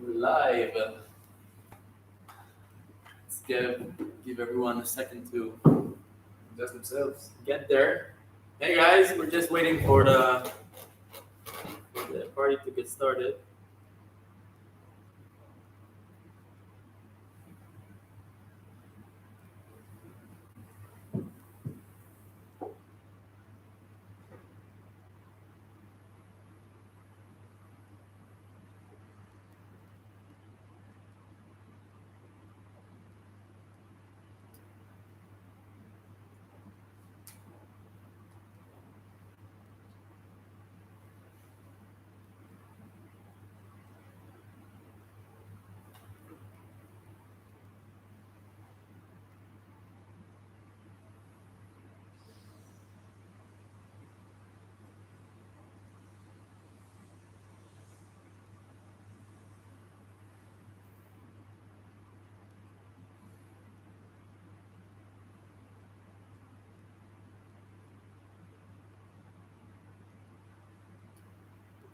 We're live. Let's give everyone a second to adjust themselves. Get there. Hey guys, we're just waiting for the party to get started.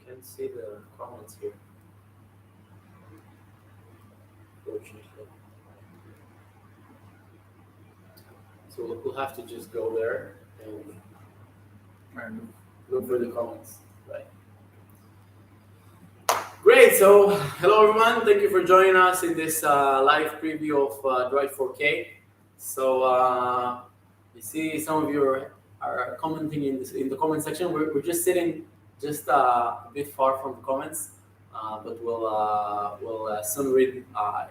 Can't see the comments here. Fortunately. So we'll have to just go there and look for the comments. Right. Great. So hello everyone. Thank you for joining us in this live preview of Dride4K. So you see some of you are commenting in the comment section. We're just sitting just a bit far from the comments, but we'll soon read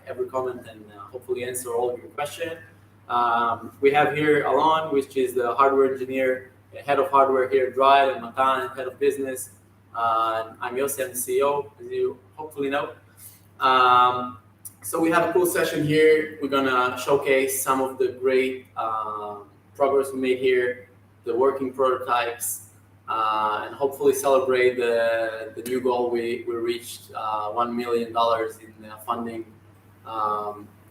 every comment and hopefully answer all of your questions. We have here Alon, which is the hardware engineer, head of hardware here at Dride, and Matan, head of business. I'm Yossi, I'm the CEO, as you hopefully know. So we have a cool session here. We're gonna showcase some of the great progress we made here, the working prototypes, and hopefully celebrate the new goal we reached, $1 million in funding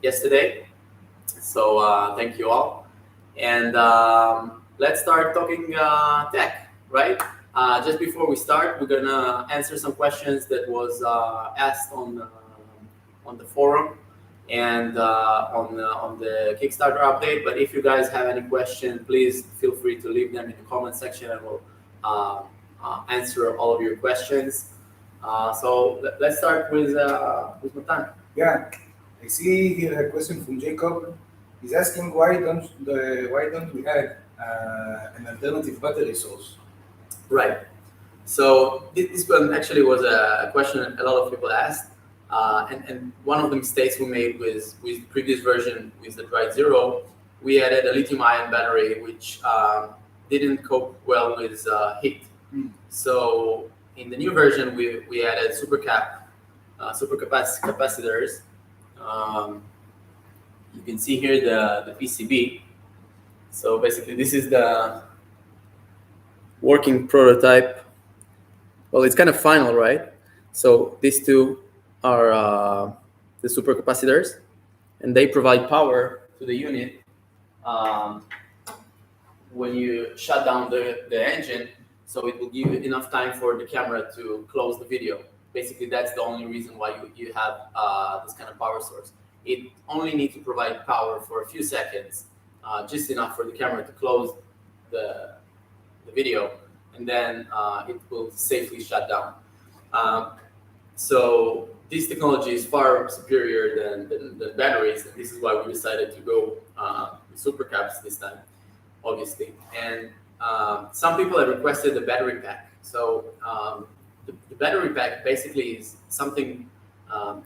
yesterday. So thank you all. And let's start talking tech, right? Just before we start, we're gonna answer some questions that was asked on the forum and on the Kickstarter update. But if you guys have any questions, please feel free to leave them in the comment section, and we'll answer all of your questions. So let's start with Matan. Yeah, I see here a question from Jacob. He's asking why don't we have an alternative battery source? Right. So this one actually was a question a lot of people asked, and one of the mistakes we made with the previous version with the Dride Zero, we added a lithium-ion battery which didn't cope well with heat. So in the new version, we added super capacitors. You can see here the PCB. So basically, this is the working prototype. Well, it's kind of final, right? So these two are the super capacitors, and they provide power to the unit when you shut down the engine, so it will give you enough time for the camera to close the video. Basically, that's the only reason why you have this kind of power source. It only needs to provide power for a few seconds, just enough for the camera to close the video, and then it will safely shut down. So this technology is far superior than batteries, and this is why we decided to go with super caps this time, obviously. And some people have requested the battery pack. So the battery pack basically is something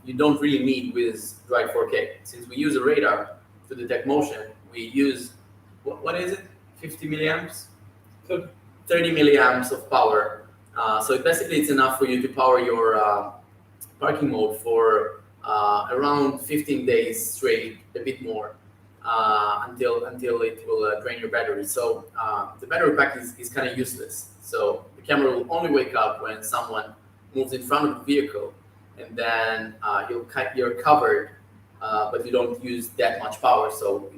you don't really need with Dride4K. Since we use a radar to detect motion, we use, what is it, 50 milliamps? 30 milliamps of power. So basically it's enough for you to power your parking mode for around 15 days straight, a bit more, until it will drain your battery. So the battery pack is kind of useless. So the camera will only wake up when someone moves in front of the vehicle, and then you're covered, but you don't use that much power. So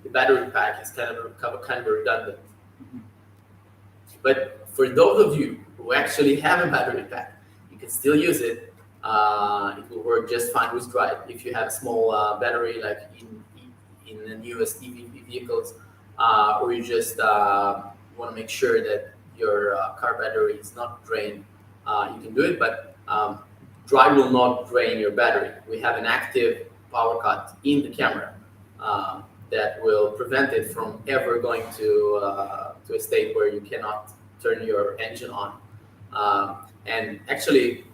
the battery pack is kind of redundant. But for those of you who actually have a battery pack, you can still use it it will work just fine with Dride. If you have a small battery, like in the newest EV vehicles, or you just want to make sure that your car battery is not drained, you can do it. But Dride will not drain your battery. We have an active power cut in the camera that will prevent it from ever going to a state where you cannot turn your engine on. And actually,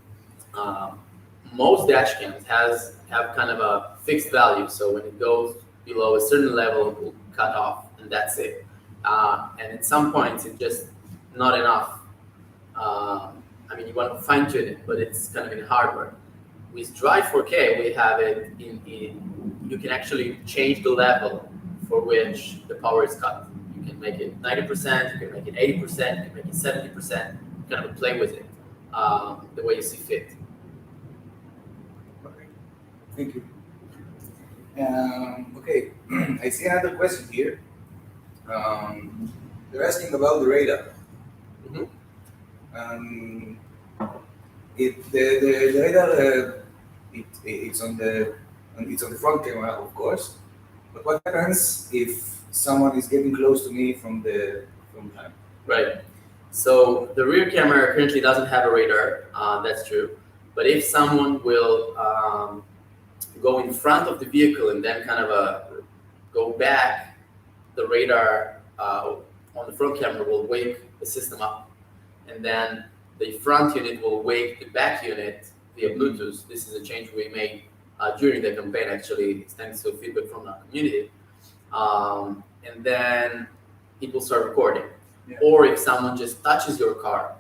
most dash cams have kind of a fixed value. So when it goes below a certain level, it will cut off, and that's it. And at some points, it's just not enough. I mean, you want to fine tune it, but it's kind of in hardware. With Dride4K, we have it you can actually change the level for which the power is cut. You can make it 90%, you can make it 80%, you can make it 70%, kind of play with it the way you see fit. Okay, thank you. Okay, I see another question here. They're asking about the radar. Mm-hmm. The radar, it's on the front camera, of course. But what happens if someone is getting close to me from behind? Right. So the rear camera currently doesn't have a radar. That's true. But if someone will go in front of the vehicle and then kind of go back, the radar on the front camera will wake the system up, and then the front unit will wake the back unit via Bluetooth. This is a change we made during the campaign, actually, thanks to feedback from our community. And then it will start recording. Yeah. Or if someone just touches your car,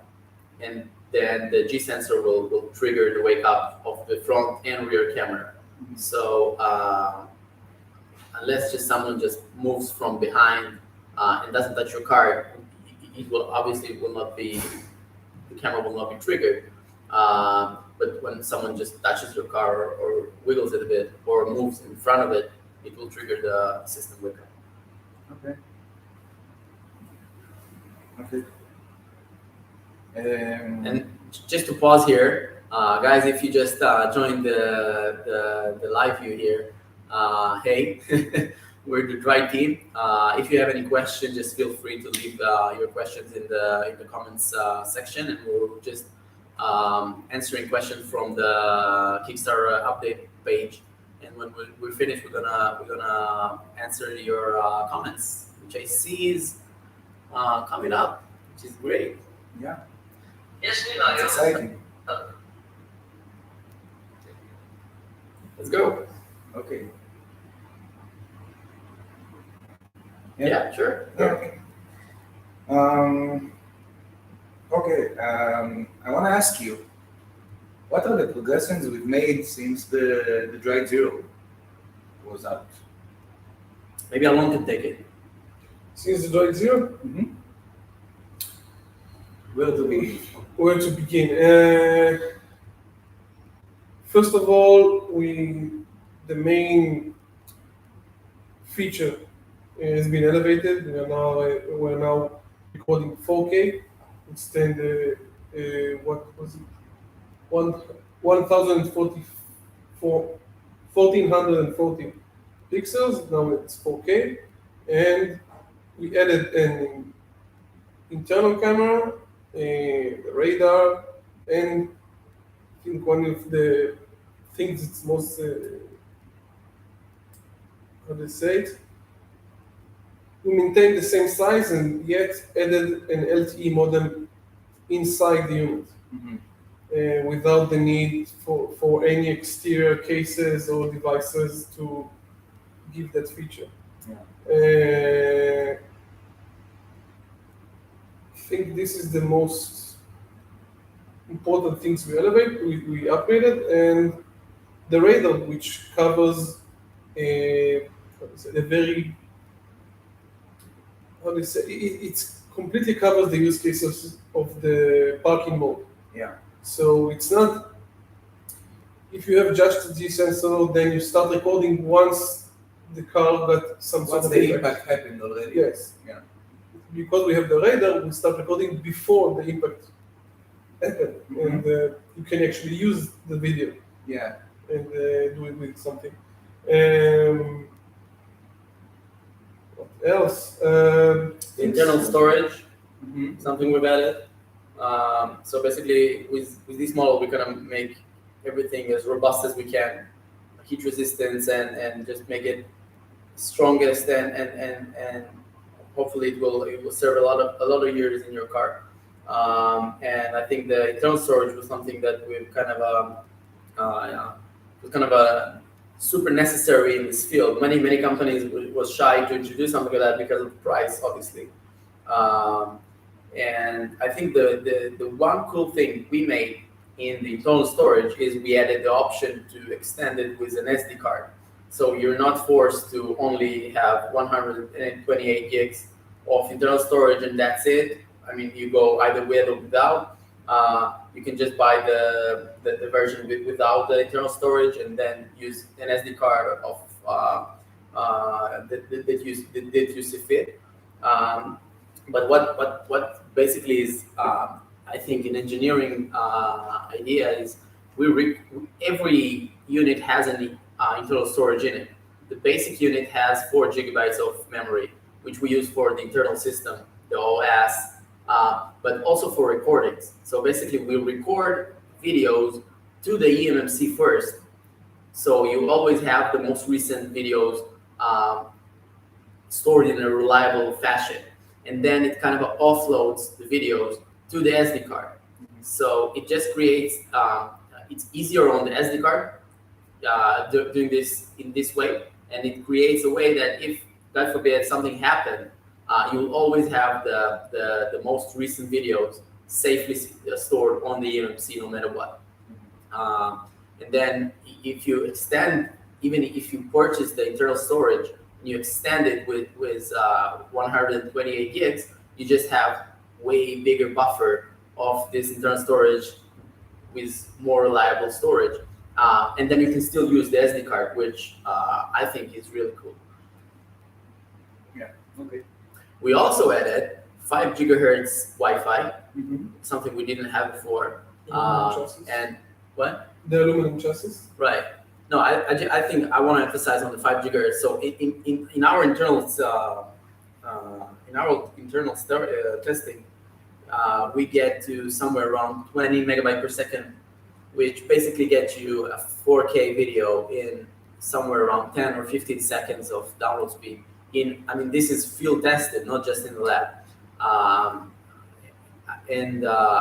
and then the G sensor will trigger the wake up of the front and rear camera. Mm-hmm. So unless just someone just moves from behind and doesn't touch your car, it will not be, the camera will not be triggered. But when someone just touches your car or wiggles it a bit or moves in front of it, it will trigger the system wake up. Okay. Okay. And just to pause here, guys, if you just joined the live view here, hey, we're the Dride team. If you have any questions, just feel free to leave your questions in the comments section, and we'll just answering questions from the Kickstarter update page. And when we're finished, we're gonna answer your comments, which I see is coming up, which is great. Yeah. It's exciting. Let's go. Okay. Yeah, sure. Okay. Okay. I want to ask you, what are the progressions we've made since the Dride Zero was out? Maybe Alon can take it. Since the Dride Zero? Mm-hmm. Where to begin? Where to begin? First of all, the main feature has been elevated. We're now recording 4K instead what was it? 1440 pixels. Now it's 4K, and we added an internal camera, a radar, and I think one of the things that's most how do you say it? We maintained the same size and yet added an LTE modem inside the unit. Mm-hmm. Without the need for any exterior cases or devices to give that feature. Yeah. I think this is the most important things we elevate. We upgraded, and the radar, which covers a very, it completely covers the use cases of the parking mode. Yeah. So it's not, if you have just the G sensor, then you start recording once the car got some sort Once of the impact happened already. Yes. Yeah. Because we have the radar, we start recording before the impact Apple, and you can actually use the video Yeah. and do it with something. What else? Internal storage, Mm-hmm. something we've added. So basically, with this model, we're gonna make everything as robust as we can, heat resistance, and just make it strongest, and hopefully it will serve a lot of years in your car. And I think the internal storage was something that we've kind of was kind of a super necessary in this field. Many companies was shy to introduce something like that because of the price, obviously. And I think the one cool thing we made in the internal storage is we added the option to extend it with an SD card. So you're not forced to only have 128 gigs of internal storage and that's it. I mean, you go either with or without. You can just buy the version without the internal storage and then use an SD card of that you see fit. But what basically is I think an engineering idea is every unit has an internal storage in it. The basic unit has 4 gigabytes of memory, which we use for the internal system, the OS, but also for recordings. So basically, we record videos to the eMMC first. So you always have the most recent videos stored in a reliable fashion. And then it kind of offloads the videos to the SD card. So it just creates, it's easier on the SD card doing this in this way. And it creates a way that if, God forbid, something happened, you'll always have the most recent videos safely stored on the eMMC no matter what. And then if you extend, even if you purchase the internal storage, and you extend it with 128 gigs, you just have way bigger buffer of this internal storage with more reliable storage. And then you can still use the SD card, which I think is really cool. Yeah, okay. We also added 5 gigahertz Wi-Fi, Mm-hmm. something we didn't have before. And what? The aluminum chassis. Right. No, I think I want to emphasize on the 5 gigahertz. So in our internal testing, we get to somewhere around 20 megabytes per second, which basically gets you a 4K video in somewhere around 10 or 15 seconds of download speed. I mean, this is field tested, not just in the lab.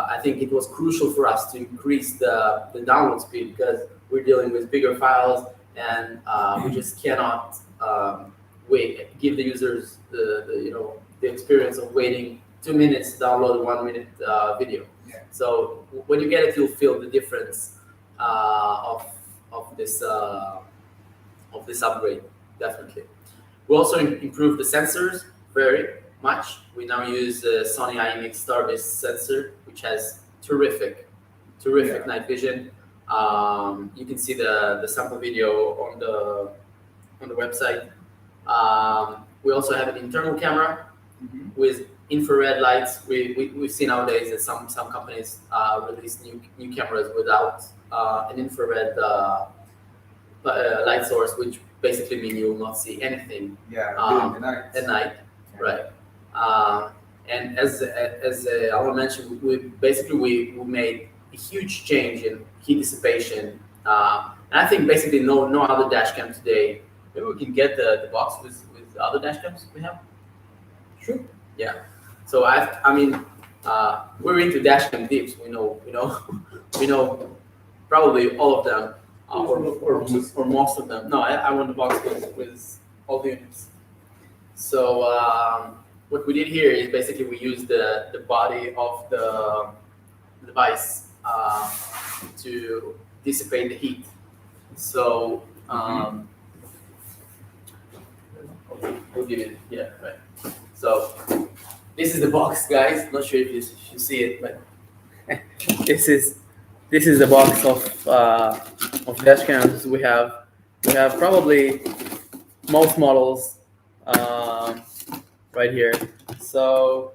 I think it was crucial for us to increase the download speed because we're dealing with bigger files and we just cannot give the users the experience of waiting 2 minutes to download a 1 minute video. Yeah. So when you get it, you'll feel the difference of this upgrade, definitely. We also improved the sensors very much. We now use the Sony IMX Starbase sensor, which has terrific night vision. You can see the sample video on the website. We also have an internal camera with infrared lights. We see nowadays that some companies release new cameras without an infrared light source, which basically means you will not see anything. Yeah, during the night. At night, yeah. Right. And as Alan mentioned, we made a huge change in heat dissipation. And I think basically no other dash cam today. Maybe we can get the box with the other dash cams we have. Sure. Yeah. So I mean, we're into dash cam dips. We know probably all of them. Or most of them. No, I want the box with all the units. So what we did here is basically we used the body of the device to dissipate the heat. So we'll give it, yeah, right. So this is the box, guys. Not sure if you see it, but this is the box of dash cams we have. We have probably most models right here. So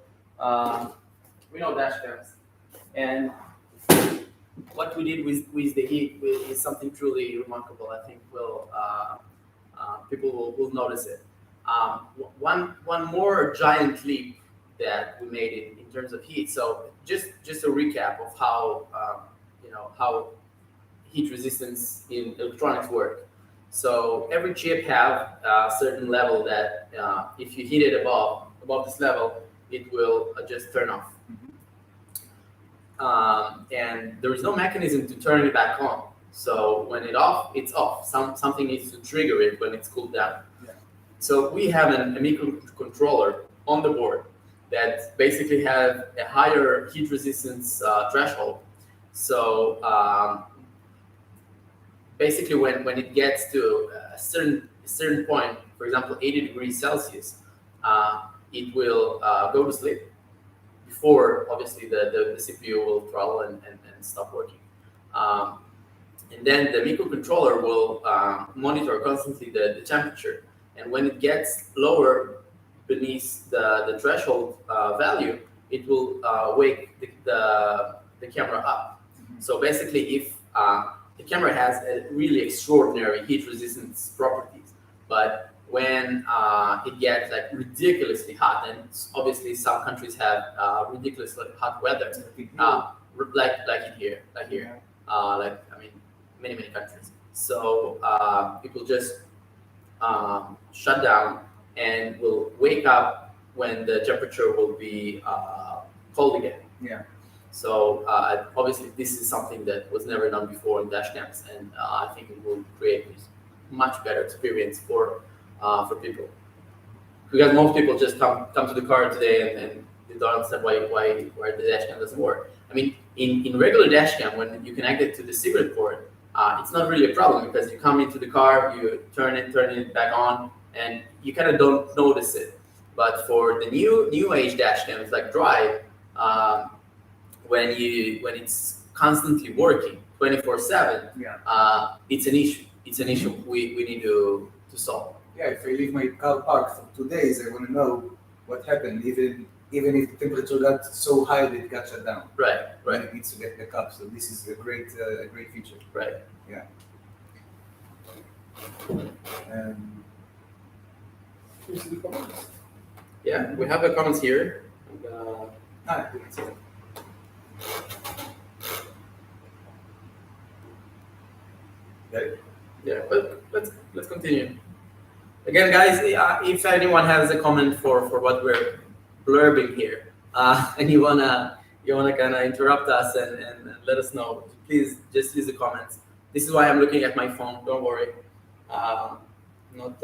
we know dash cams, and what we did with the heat is something truly remarkable. I think people will notice it. One more giant leap that we made in terms of heat. So just a recap of how how heat resistance in electronics work. So every chip have a certain level that if you heat it above this level, it will just turn off. And there is no mechanism to turn it back on. So when it's off. Something needs to trigger it when it's cooled down. Yeah. So we have an Amiga controller on the board that basically have a higher heat resistance threshold. So basically, when it gets to a certain point, for example, 80 degrees Celsius, it will go to sleep before, obviously, the CPU will throttle and stop working. And then the microcontroller will monitor constantly the temperature. And when it gets lower beneath the threshold value, it will wake the camera up. So basically, if the camera has a really extraordinary heat resistance properties, but when it gets like ridiculously hot, and obviously some countries have ridiculously hot weather, like here, many countries. So it will just shut down and will wake up when the temperature will be cold again. Yeah. So obviously this is something that was never done before in dash cams, and I think it will create a much better experience for people. Because most people just come to the car today and they don't understand why the dash cam doesn't work. I mean, in regular dash cam, when you connect it to the cigarette port, it's not really a problem because you come into the car, you turn it back on, and you kind of don't notice it. But for the new age dash cams like Dride, when it's constantly working 24/7, it's an issue. It's an issue we need to solve. Yeah, if I leave my car parked for 2 days, I want to know what happened, even if the temperature got so high that it got shut down. Right. It needs to get back up. So this is a great feature. Right. Yeah. You see the comments? Yeah, we have the comments here. I didn't see them. Yeah, but let's continue. Again, guys, if anyone has a comment for what we're blurbing here, and you wanna kind of interrupt us and let us know, please just use the comments. This is why I'm looking at my phone. Don't worry, not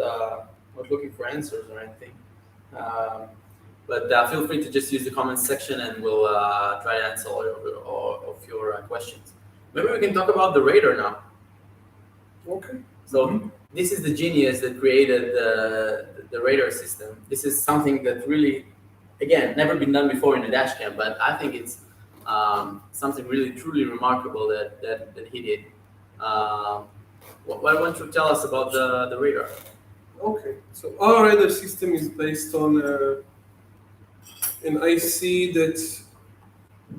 looking for answers or anything. But feel free to just use the comments section, and we'll try to answer all of your questions. Maybe we can talk about the radar now. Okay. So this is the genius that created the radar system. This is something that really, again, never been done before in a dash cam, but I think it's something really truly remarkable that he did. Why don't you tell us about the radar? Okay. So our radar system is based on an IC that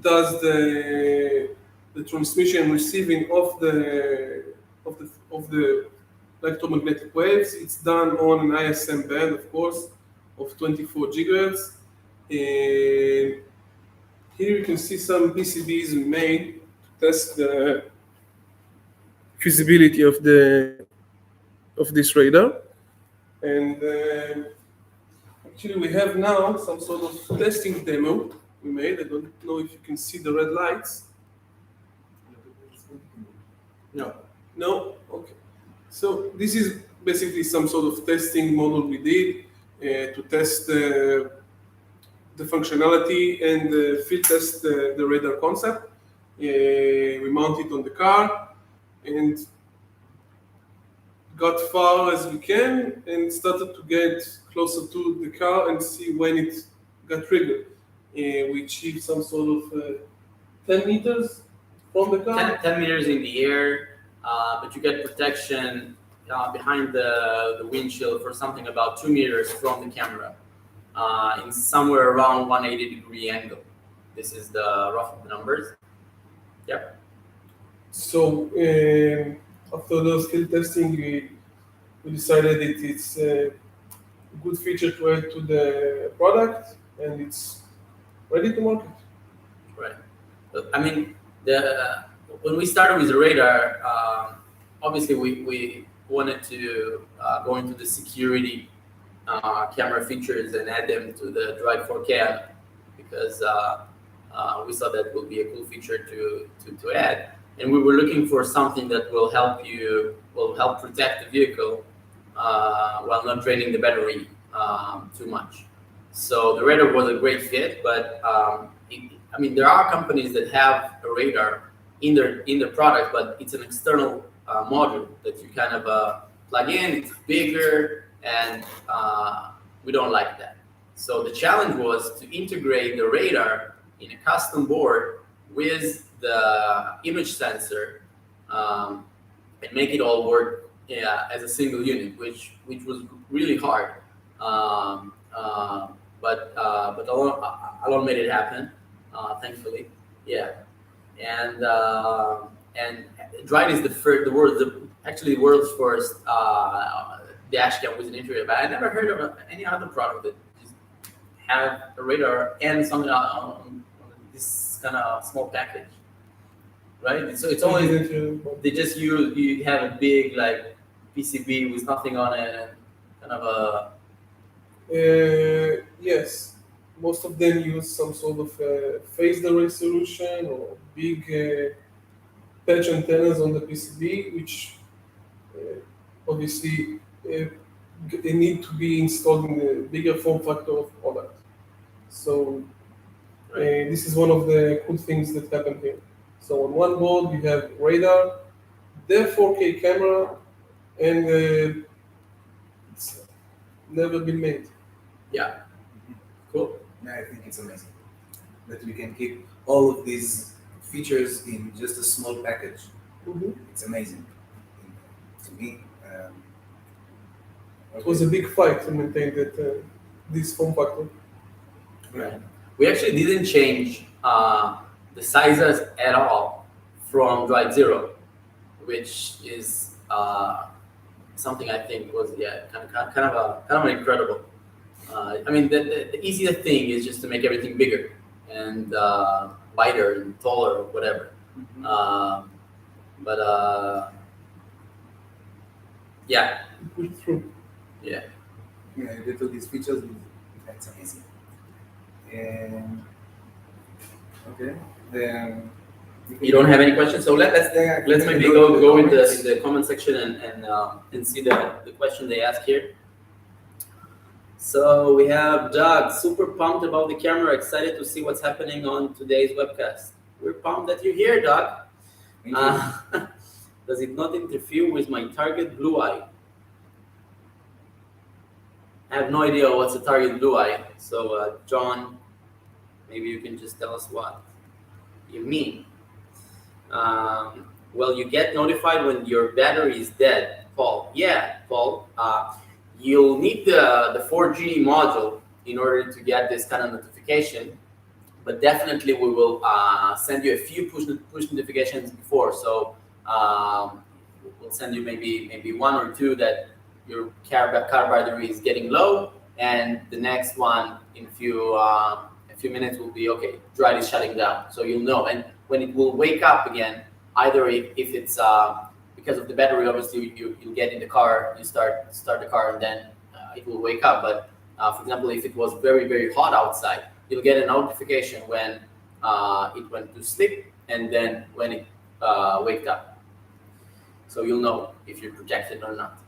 does the transmission and receiving of the electromagnetic waves. It's done on an ISM band, of course, of 24 gigahertz. And here you can see some PCBs we made to test the feasibility of this radar. And actually, we have now some sort of testing demo we made. I don't know if you can see the red lights. No? Okay. So this is basically some sort of testing model we did to test the functionality and field test the radar concept. We mounted it on the car and got far as we can and started to get closer to the car and see when it got triggered. We achieved some sort of 10 meters from the car. 10 meters in the air, but you get protection behind the windshield for something about 2 meters from the camera in somewhere around 180 degree angle. This is the rough numbers. Yep. So after those field testing, we decided it's a good feature to add to the product, and it's ready to market. Right. But, I mean, when we started with the radar, obviously we wanted to go into the security camera features and add them to the Dride4K because we thought that would be a cool feature to add. And we were looking for something that will help protect the vehicle while not draining the battery too much. So the radar was a great fit, but there are companies that have a radar in their product, but it's an external module that you kind of plug in. It's bigger, and we don't like that. So the challenge was to integrate the radar in a custom board with the image sensor and make it all work as a single unit, which was really hard. But Alon made it happen, thankfully. Yeah, and Dride is the world's first dash cam with an interior. But I never heard of any other product that just have a radar and something on this kind of small package, right? So it's only they just you have a big like PCB with nothing on it and kind of a. Yes, most of them use some sort of phased array solution or big patch antennas on the PCB, which obviously they need to be installed in a bigger form factor of product. So this is one of the cool things that happen here. So on one board you have radar, the 4K camera, and it's never been made. Yeah, cool. Yeah, I think it's amazing that we can keep all of these features in just a small package. Mm-hmm. It's amazing to me. It was a big fight to maintain that this form factor. Right. We actually didn't change the sizes at all from Dride 0, which is something I think was kind of incredible. The easiest thing is just to make everything bigger and wider and taller or whatever. Mm-hmm. Yeah. True. Yeah. Yeah, get all these features. That's amazing. And okay, then you don't have any questions, so let's maybe go in the comment section and see the question they ask here. So we have Doug, super pumped about the camera, excited to see what's happening on today's webcast. We're pumped that you're here, Doug. Does it not interfere with my target blue eye? I have no idea what's a target blue eye. So John, maybe you can just tell us what you mean. Well, you get notified when your battery is dead, Paul. Yeah, Paul. You'll need the 4G module in order to get this kind of notification, but definitely we will send you a few push notifications before. So we'll send you maybe one or two that your car battery is getting low, and the next one in a few minutes will be okay. Dride is shutting down, so you'll know. And when it will wake up again, either if it's because of the battery, obviously you get in the car, you start the car, and then it will wake up. But for example, if it was very, very hot outside, you'll get a notification when it went to sleep and then when it waked up. So you'll know if you're protected or not.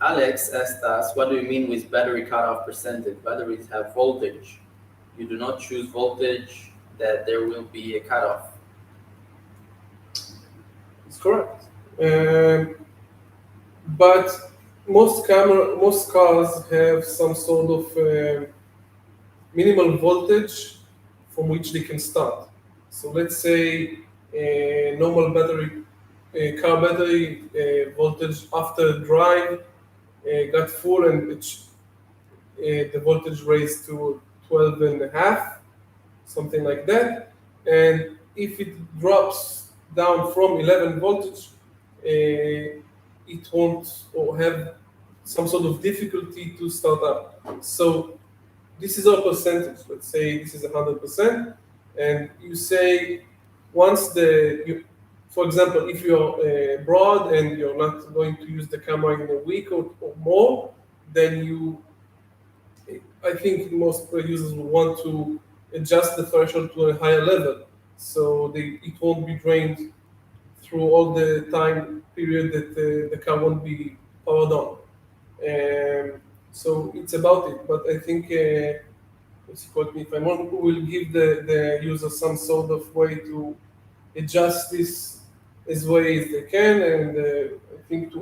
Alex asked us, what do you mean with battery cutoff percentage? Batteries have voltage. You do not choose voltage, that there will be a cutoff. It's correct. But most cars have some sort of minimal voltage from which they can start. So let's say a normal car battery voltage after drive got full and the voltage raised to 12.5. something like that. And if it drops down from 11 voltage, it won't or have some sort of difficulty to start up. So this is our percentage. Let's say this is 100%, and you say once for example, if you're broad and you're not going to use the camera in a week or more, then I think most users will want to adjust the threshold to a higher level, so it won't be drained through all the time period that the car won't be powered on. So it's about it, but I think, quote me if I'm wrong, we'll give the user some sort of way to adjust this as way as they can, and I think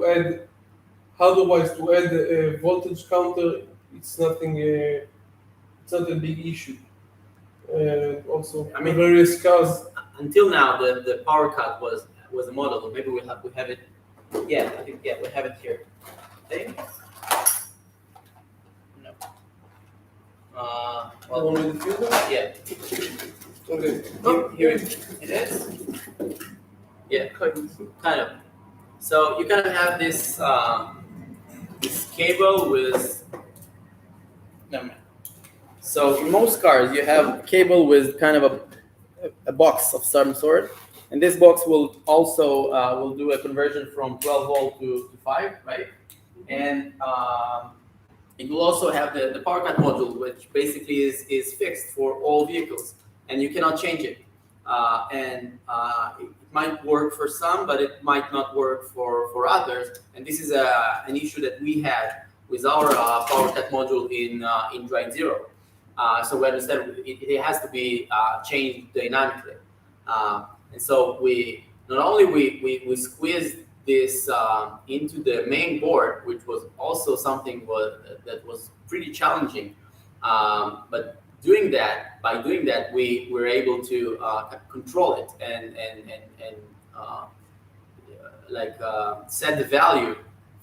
otherwise to add a voltage counter, it's nothing. It's not a big issue. Also, I mean, various cars. Until now, the power cut was a model. Maybe we have it. Yeah, I think we have it here. I think. No. Well, Only the filter? yeah. Okay. Here it is. Yeah, kind of. So you kind of have this this cable with. No. So in most cars, you have a cable with kind of a box of some sort, and this box will also will do a conversion from 12 volt to 5, right? And it will also have the power cut module, which basically is fixed for all vehicles, and you cannot change it. It might work for some, but it might not work for others. And this is an issue that we had with our power cut module in Dride4K. So we understand it has to be changed dynamically. And so we not only we squeezed this into the main board, which was also something that was pretty challenging. But by doing that, we were able to control it and set the value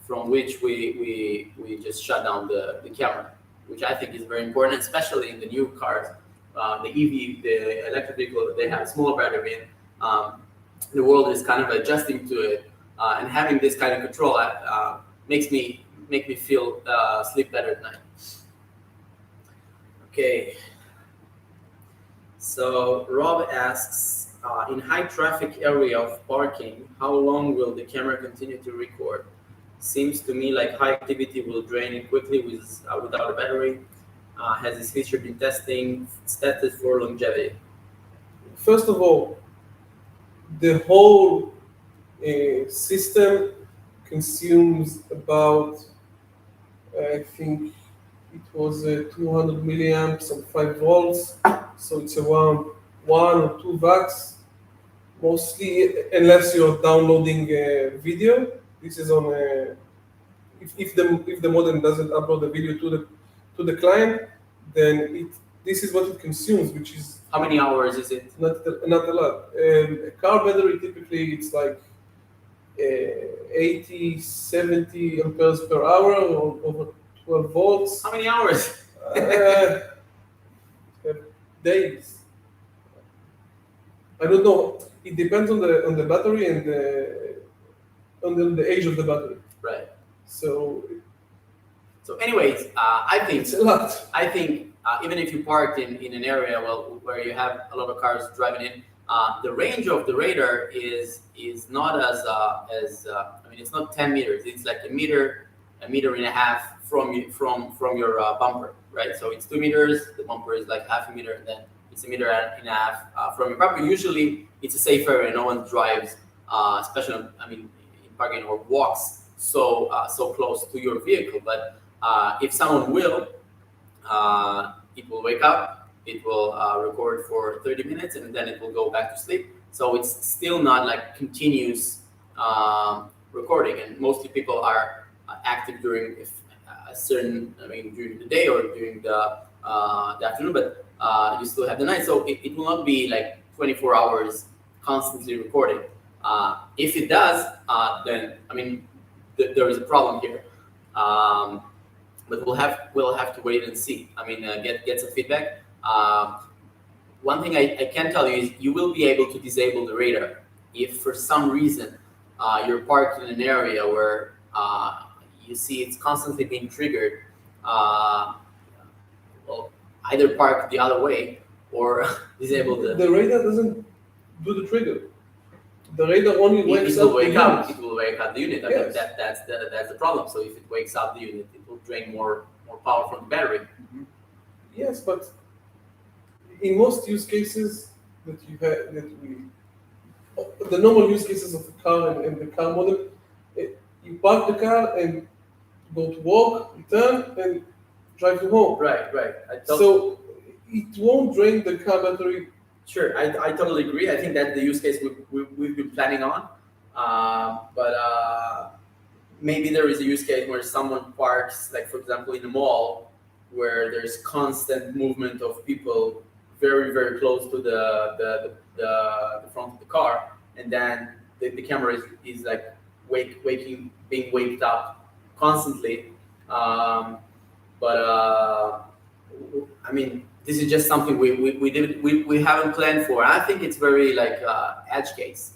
from which we just shut down the camera, which I think is very important, especially in the new cars. The EV, the electric vehicle, they have a smaller battery. The world is kind of adjusting to it, and having this kind of control make me feel sleep better at night. Okay. So Rob asks, in high traffic area of parking, how long will the camera continue to record? Seems to me like high activity will drain it quickly without a battery. Has this feature been tested for longevity? First of all, the whole system consumes about, I think it was 200 milliamps and 5 volts, so it's around 1 or 2 watts, mostly, unless you're downloading video. This is on if the modem doesn't upload the video to the client, then this is what it consumes, which is how many hours is it? Not a lot. A car battery typically it's like 80, 70 amperes per hour or over 12 volts. How many hours? Days. I don't know. It depends on the battery and on the age of the battery. Right. So anyways, I think it's a lot. I think even if you parked in an area where you have a lot of cars driving in, the range of the radar is not as I mean, it's not 10 meters. It's like a meter and a half from your bumper, right? So it's 2 meters. The bumper is like half a meter, and then it's a meter and a half from your bumper. Usually, it's a safe area. No one drives, especially in parking or walks so close to your vehicle. But if someone will, it will wake up, it will record for 30 minutes, and then it will go back to sleep. So it's still not like continuous recording, and mostly people are active during a certain, during the day or during the afternoon, but you still have the night. So it will not be like 24 hours constantly recording. If it does, then there is a problem here. But we'll have to wait and see. Get some feedback. one thing I can tell you is you will be able to disable the radar if for some reason you're parked in an area where you see it's constantly being triggered. Well, either park the other way or disable The radar doesn't do the trigger. The radar only wakes it will up wake the up. unit. It will wake up the unit. I Yes. mean, that's the problem. So if it wakes up the unit, it will drain more power from the battery. Yes, but in most use cases that you have, the normal use cases of a car and the car model, you park the car and go to work, return, and drive to home. Right. So it won't drain the car battery. Sure, I totally agree. I think that's the use case we've been planning on. But maybe there is a use case where someone parks, like for example, in a mall, where there's constant movement of people very, very close to the front of the car, and then the camera is like being waked up constantly. I mean, this is just something we haven't planned for. I think it's very like edge case.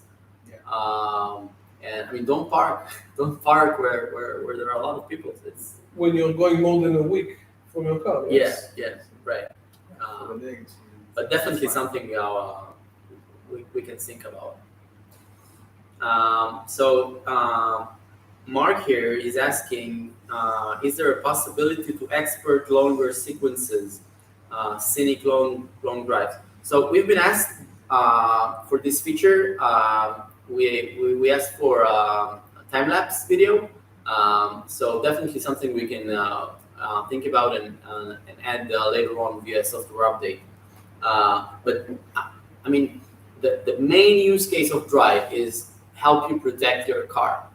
Yeah. And I mean, don't park where there are a lot of people. It's When you're going more than a week from your car. yes, right. For the day, But definitely it's fine. something we can think about. Mark here is asking, is there a possibility to export longer sequences, scenic long drives? So we've been asked for this feature. We asked for a time-lapse video. So definitely something we can think about and add later on via software update. But I mean, the main use case of Drive is help you protect your car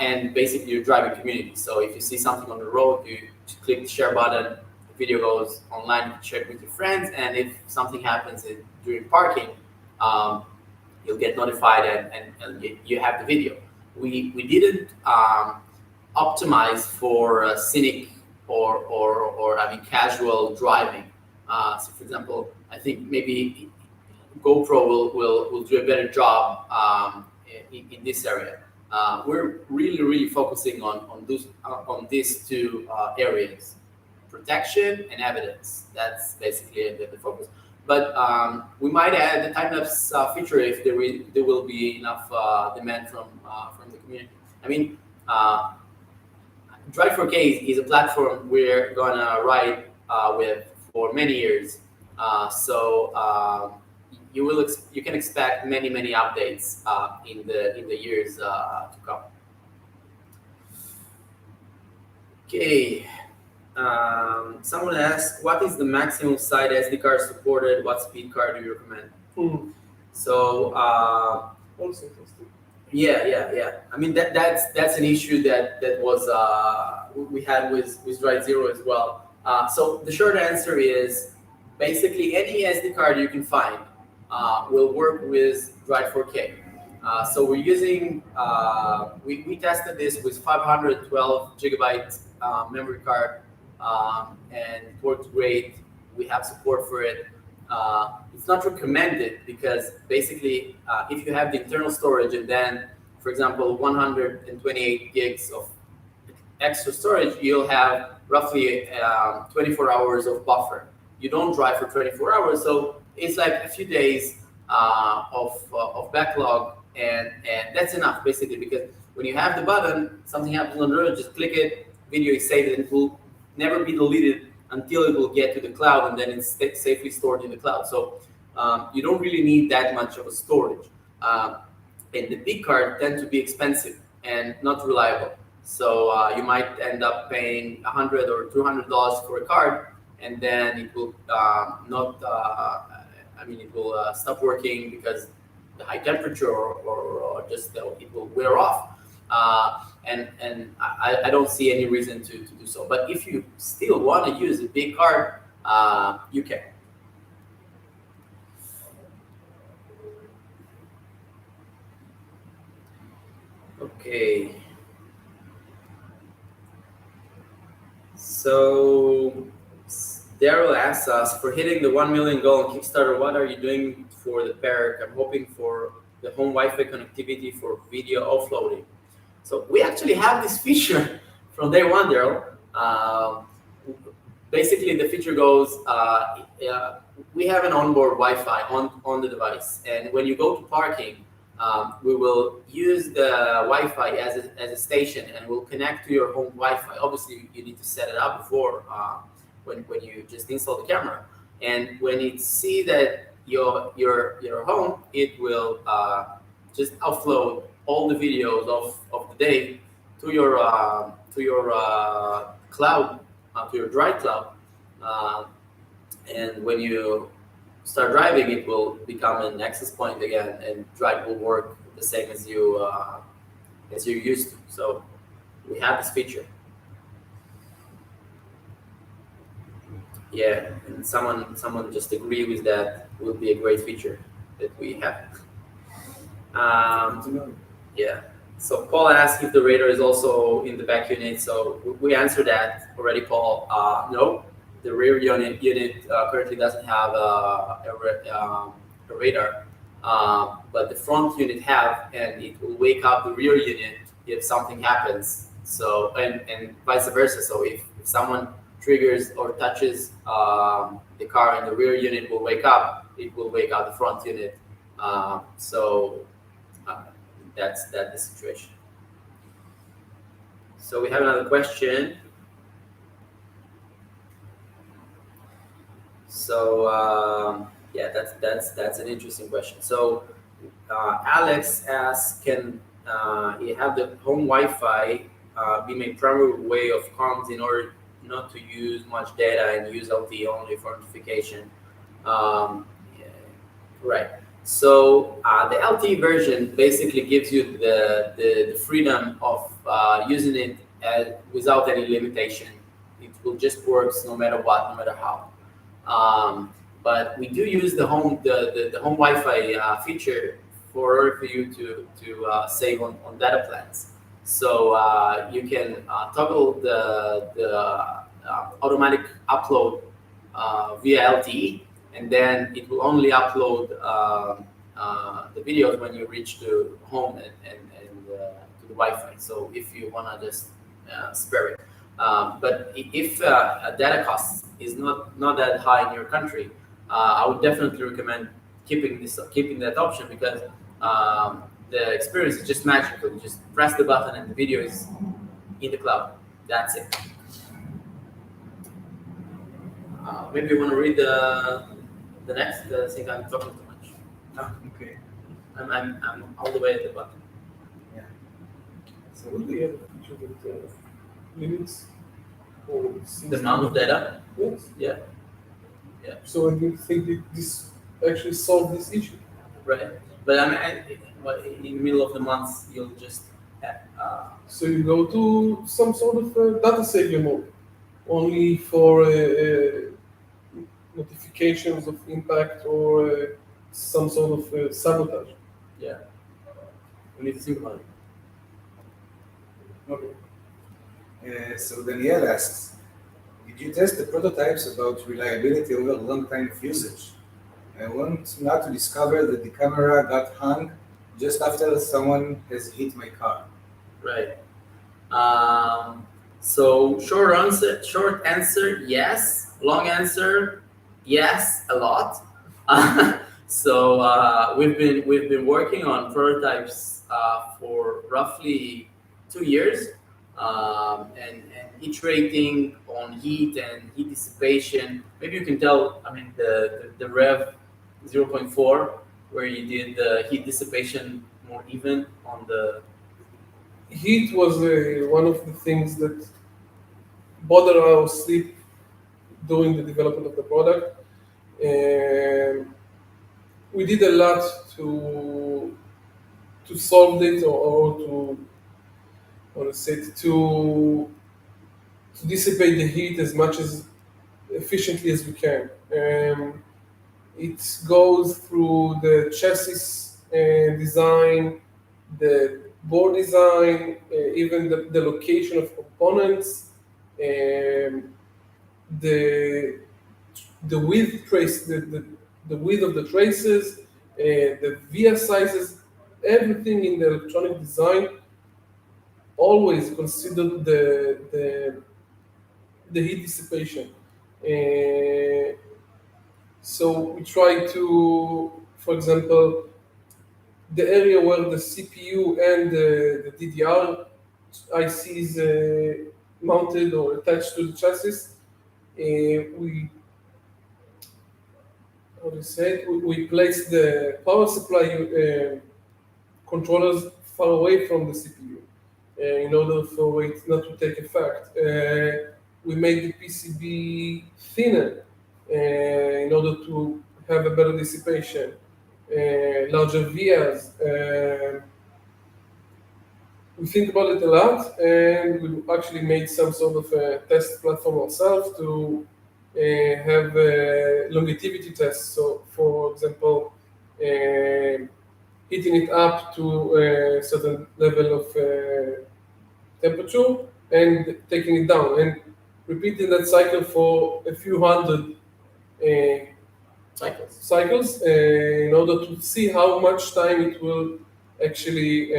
and basically your driving community. So if you see something on the road, you click the share button, the video goes online, you share it with your friends, and if something happens during parking, you'll get notified and you have the video. We didn't optimize for scenic or I mean casual driving. So for example, I think maybe GoPro will do a better job in this area. We're really focusing on these two areas: protection and evidence. That's basically the focus. But we might add the time-lapse feature if there will be enough demand from the community. I mean, Dride4K is a platform we're gonna ride with for many years. You can expect many updates in the years to come. Okay. Someone asked, what is the maximum side SD card supported? What speed card do you recommend? So Also interesting. yeah. I mean that's an issue that was we had with Dride0 as well. So the short answer is basically any SD card you can find will work with Dride4K. So we're using we tested this with 512 gigabyte memory card and it worked great. We have support for it. It's not recommended because basically if you have the internal storage and then, for example, 128 gigs of extra storage, you'll have roughly 24 hours of buffer. You don't drive for 24 hours, so it's like a few days of backlog, and that's enough basically, because when you have the button, something happens on the road, just click it, video is saved, and it will never be deleted until it will get to the cloud, and then it's safely stored in the cloud. So you don't really need that much of a storage. And the big cards tend to be expensive and not reliable. So you might end up paying $100 or $200 for a card, and then it will it will stop working because the high temperature or just it will wear off. And I don't see any reason to do so. But if you still want to use a big card, you can. Okay. So Daryl asks us, for hitting the 1 million goal on Kickstarter, what are you doing for the perk? I'm hoping for the home Wi-Fi connectivity for video offloading. So we actually have this feature from day one, Daryl. Basically, the feature goes, we have an onboard Wi-Fi on the device, and when you go to parking, we will use the Wi-Fi as a station, and we'll connect to your home Wi-Fi. Obviously, you need to set it up before when you just install the camera. And when it see that you're home, it will just upload all the videos of the day to your cloud, to your Dride cloud. And when you start driving, it will become an access point again, and Dride will work the same as you're used to. So we have this feature. Yeah, and someone just agree with that. Will be a great feature that we have. Yeah. So Paul asked if the radar is also in the back unit. So we answered that already, Paul. No, the rear unit currently doesn't have a radar, but the front unit have, and it will wake up the rear unit if something happens. So and vice versa. So if someone triggers or touches the car, and the rear unit will wake up, it will wake up the front unit. That's the situation. So we have another question. So yeah, that's an interesting question. So Alex asks, can you have the home Wi-Fi be my primary way of comms in order not to use much data and use LTE only for notification? Yeah, right. So the LTE version basically gives you the freedom of using it without any limitation. It will just work no matter what, no matter how. But we do use the home Wi-Fi feature for order for you to save on data plans. So you can toggle the automatic upload via LTE, and then it will only upload the videos when you reach to home and to the Wi-Fi. So if you want to just spare it. But if data costs is not that high in your country, I would definitely recommend keeping that option, because the experience is just magical. You just press the button and the video is in the cloud. That's it. Maybe you want to read the next. I think I'm talking too much. Ah, okay. I'm all the way at the bottom. Yeah. So would we have a feature that limits or The amount of data. Yes. Yeah. So I do think that this actually solved this issue. Right. But in the middle of the month, you'll just So you go to some sort of data saver mode, only for notifications of impact or some sort of sabotage. yeah. We need to think about it. Okay. So Danielle asks, did you test the prototypes about reliability over a long time of usage? I want not to discover that the camera got hung just after someone has hit my car. Right. So short answer, yes. Long answer, yes, a lot. So we've been working on prototypes for roughly 2 years, and iterating on heat and heat dissipation. Maybe you can tell. I mean, the Rev 0.4, where you did the heat dissipation more even on the. Heat was one of the things that bothered our sleep during the development of the product. And we did a lot to solve it or to dissipate the heat as much as efficiently as we can. It goes through the chassis design, the board design, even the location of components, the the width trace, the width of the traces, the via sizes, everything in the electronic design always considered the heat dissipation. So we try to, for example, the area where the CPU and the DDR IC is mounted or attached to the chassis, we, how do you say it? We place the power supply controllers far away from the CPU in order for it not to take effect. We make the PCB thinner in order to have a better dissipation, larger vias. We think about it a lot, and we actually made some sort of a test platform ourselves to have longevity tests. So, for example, heating it up to a certain level of temperature and taking it down, and repeating that cycle for a few hundred cycles in order to see how much time it will actually,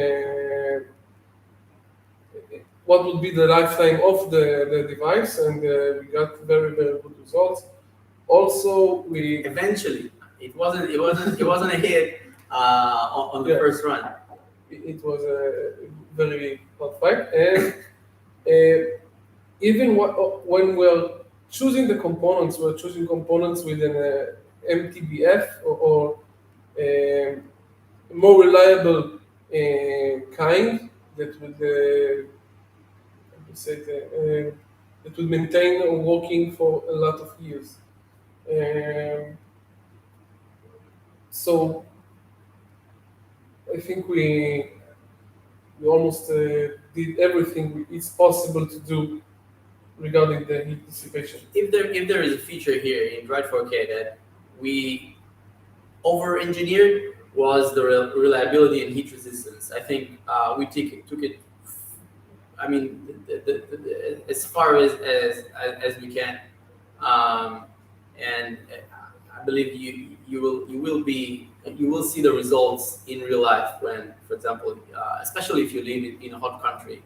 what would be the lifetime of the device, and we got very, very good results. Also, we Eventually, it wasn't a hit on the first run. It was a very hot fight, and even when we're choosing the components, we're choosing components with an MTBF or more reliable kind that would that would maintain working for a lot of years. So I think we almost did everything it's possible to do regarding the heat dissipation. If there is a feature here in Dride4K that we over-engineered, was the reliability and heat resistance. I think we took it. I mean, as far as we can, and I believe you will see the results in real life when, for example, especially if you live in a hot country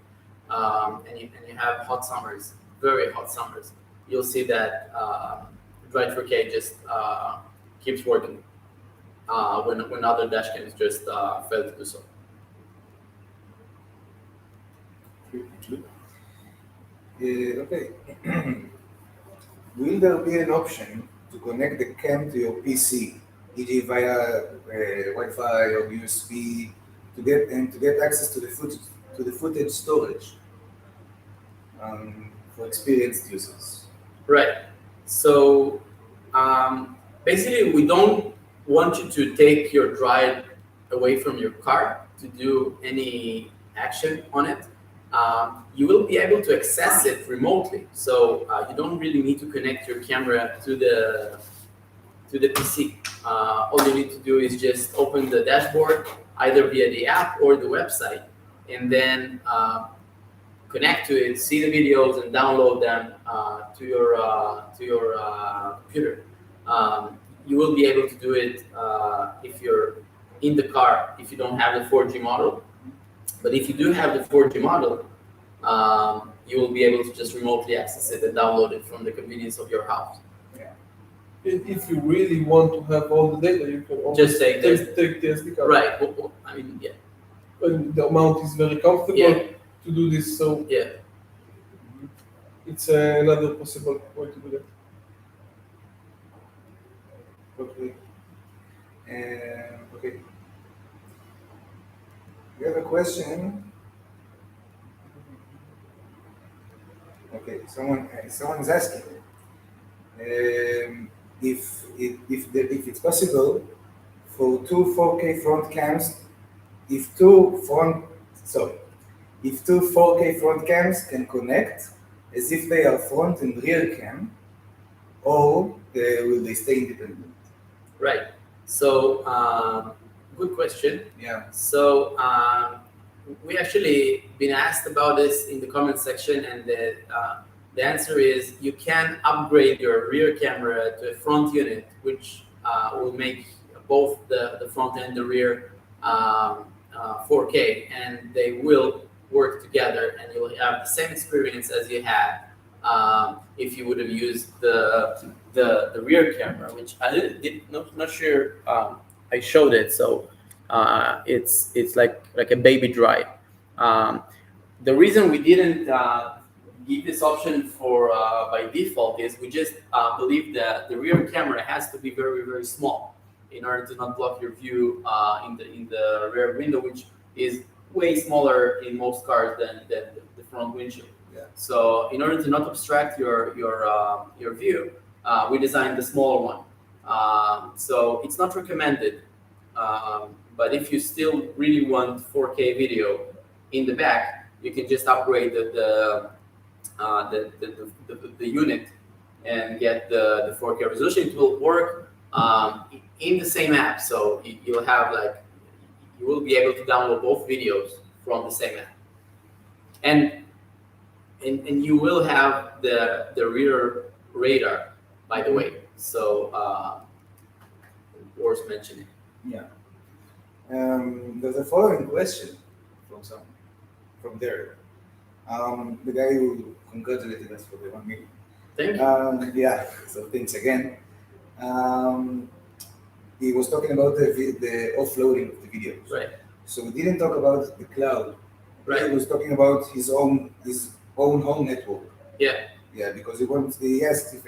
and you have hot summers, very hot summers, you'll see that Dride4K just keeps working when other dashcams just fail to do so. Okay. Will there be an option to connect the cam to your PC, e.g. via Wi-Fi or USB, to get access to the footage storage for experienced users? Right. So basically, we don't want you to take your Dride away from your car to do any action on it. You will be able to access it remotely. So you don't really need to connect your camera to the PC. All you need to do is just open the dashboard, either via the app or the website, and then connect to it, see the videos, and download them to your computer. You will be able to do it if you're in the car, if you don't have the 4G model. But if you do have the 4G model, you will be able to just remotely access it and download it from the convenience of your house. Yeah. If you really want to have all the data, you can always Just take the SD card. Right. Well, I mean, yeah. And the amount is very comfortable to do this, so Yeah. it's another possible way to do that. Okay. Okay. We have a question. Okay, someone's asking if it's possible for two 4K front cams, if two 4K front cams can connect as if they are front and rear cam, or will they stay independent? Right. So, good question. Yeah. So, we actually been asked about this in the comment section, and The answer is you can upgrade your rear camera to a front unit, which will make both the front and the rear 4K, and they will work together, and you'll have the same experience as you had if you would have used the rear camera, which I not sure I showed it. So it's like a baby drive. The reason we didn't give this option for by default is we just believe that the rear camera has to be very, very small in order to not block your view in the rear window, which is way smaller in most cars than the front windshield. Yeah. So in order to not obstruct your view, we designed the smaller one. So it's not recommended, but if you still really want 4K video in the back, you can just upgrade the unit and get the 4K resolution. It will work in the same app, so you'll have you will be able to download both videos from the same app, and you will have the rear radar, by the way. So worth mentioning. Yeah. There's a following question from Derek. The guy who congratulated us for the 1 million. Thank you. Yeah, so thanks again. He was talking about the offloading of the videos. Right. So we didn't talk about the cloud. Right. He was talking about his own home network. Yeah. Yeah, because he asked if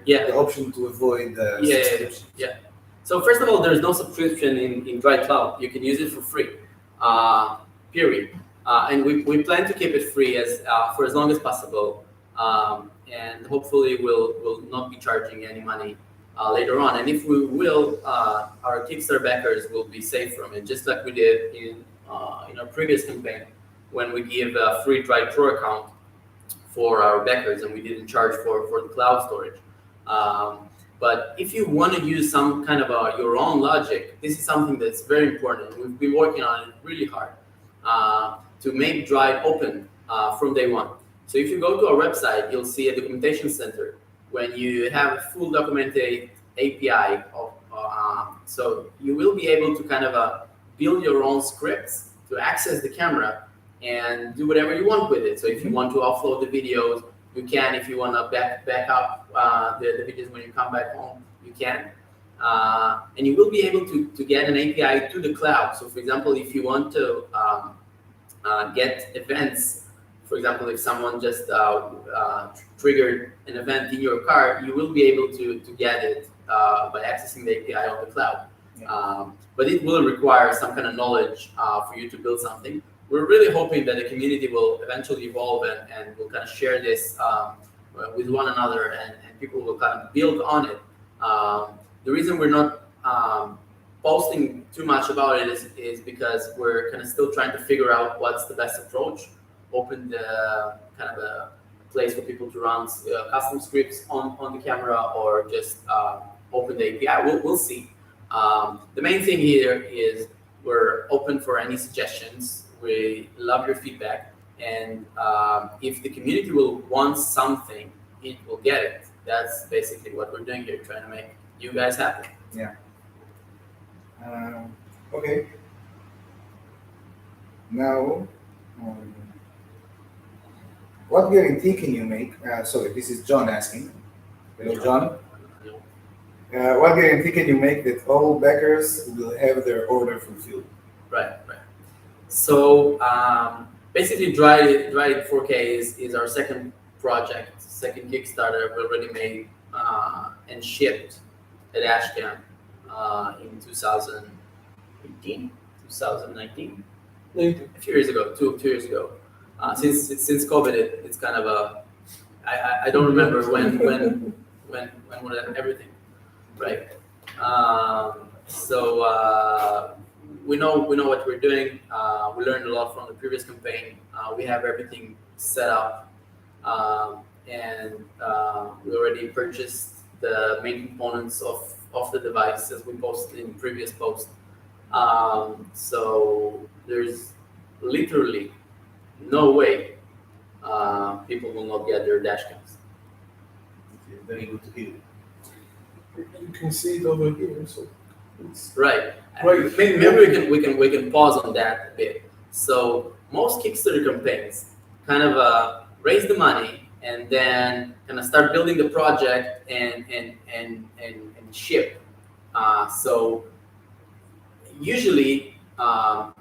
Yeah. the option to avoid the subscription. Yeah. So first of all, there's no subscription in Dride Cloud. You can use it for free, period. And we plan to keep it free for as long as possible, and hopefully we'll not be charging any money later on. And if we will, our Kickstarter backers will be safe from it, just like we did in our previous campaign when we gave a free Dride Pro account for our backers, and we didn't charge for the cloud storage. But if you want to use some kind of your own logic, this is something that's very important. We've been working on it really hard to make Dride open from day one. So if you go to our website, you'll see a documentation center. When you have a full documented API, so you will be able to kind of build your own scripts to access the camera and do whatever you want with it. So if you want to offload the videos, you can. If you want to back up the videos when you come back home, you can. And you will be able to get an API to the cloud. So for example, if you want to get events, for example, if someone just triggered an event in your car, you will be able to get it by accessing the API on the cloud. Yeah. But it will require some kind of knowledge for you to build something. We're really hoping that the community will eventually evolve and will kind of share this with one another, and people will kind of build on it. The reason we're not posting too much about it is because we're kind of still trying to figure out what's the best approach. Open the kind of a place for people to run custom scripts on the camera, or just open the API. We'll see. The main thing here is we're open for any suggestions. We love your feedback, and if the community will want something, it will get it. That's basically what we're doing here, trying to make you guys happy. Yeah. Okay. Now, what guarantee can you make? Sorry, this is John asking. Hello, John. What guarantee can you make that all backers will have their order fulfilled? Right. So basically, Dride4K is our second project, second Kickstarter. We already made and shipped at Ashcamp in 2018, 2019, a few years ago, two years ago. Since COVID, it's kind of I don't remember when everything, right? So we know what we're doing. We learned a lot from the previous campaign. We have everything set up, and we already purchased the main components of the device as we posted in previous posts. So there's literally no way people will not get their dash cams. Okay, very good to hear. You can see it over here. So it's Right. Right. Maybe we can pause on that a bit. So most Kickstarter campaigns kind of raise the money and then kind of start building the project and ship. So usually the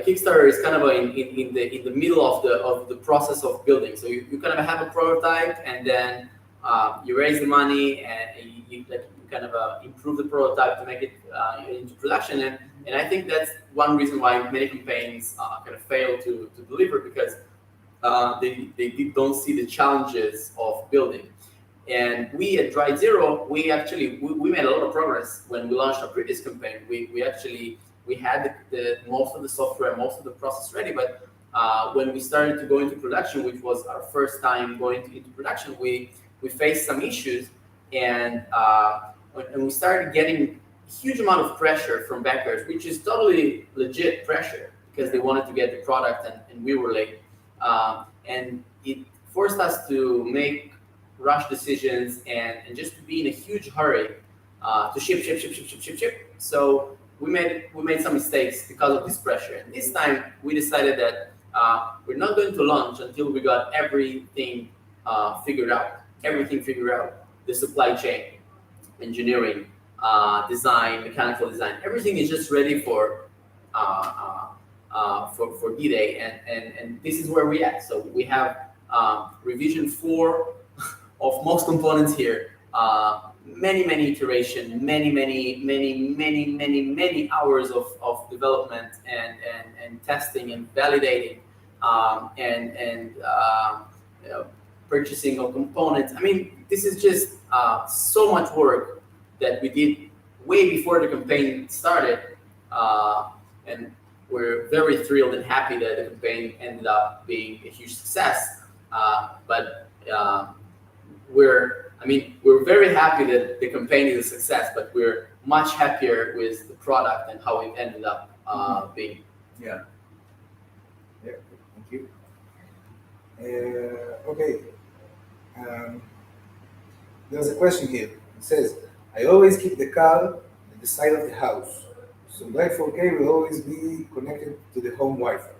Kickstarter is kind of in the middle of the process of building. So you kind of have a prototype and then you raise the money and you kind of improve the prototype to make it into production. And I think that's one reason why many campaigns kind of fail to deliver, because they don't see the challenges of building. And we at Dride4K, we made a lot of progress when we launched our previous campaign. We had the most of the software, most of the process ready, but when we started to go into production, which was our first time going into production, we faced some issues, and we started getting a huge amount of pressure from backers, which is totally legit pressure because they wanted to get the product and we were late. And it forced us to make rush decisions and just to be in a huge hurry to ship. So we made some mistakes because of this pressure. And this time we decided that we're not going to launch until we got everything figured out. The supply chain, engineering, design, mechanical design, everything is just ready for D-Day, and this is where we at. So we have revision 4 of most components here. Many iteration, many hours of development and testing and validating and purchasing of components. I mean, this is just so much work that we did way before the campaign started, and we're very thrilled and happy that the campaign ended up being a huge success. But we're very happy that the campaign is a success, but we're much happier with the product and how it ended up being. Yeah. Yeah. Thank you. Okay. There's a question here. It says, I always keep the car at the side of the house, so Dride4K will always be connected to the home Wi-Fi.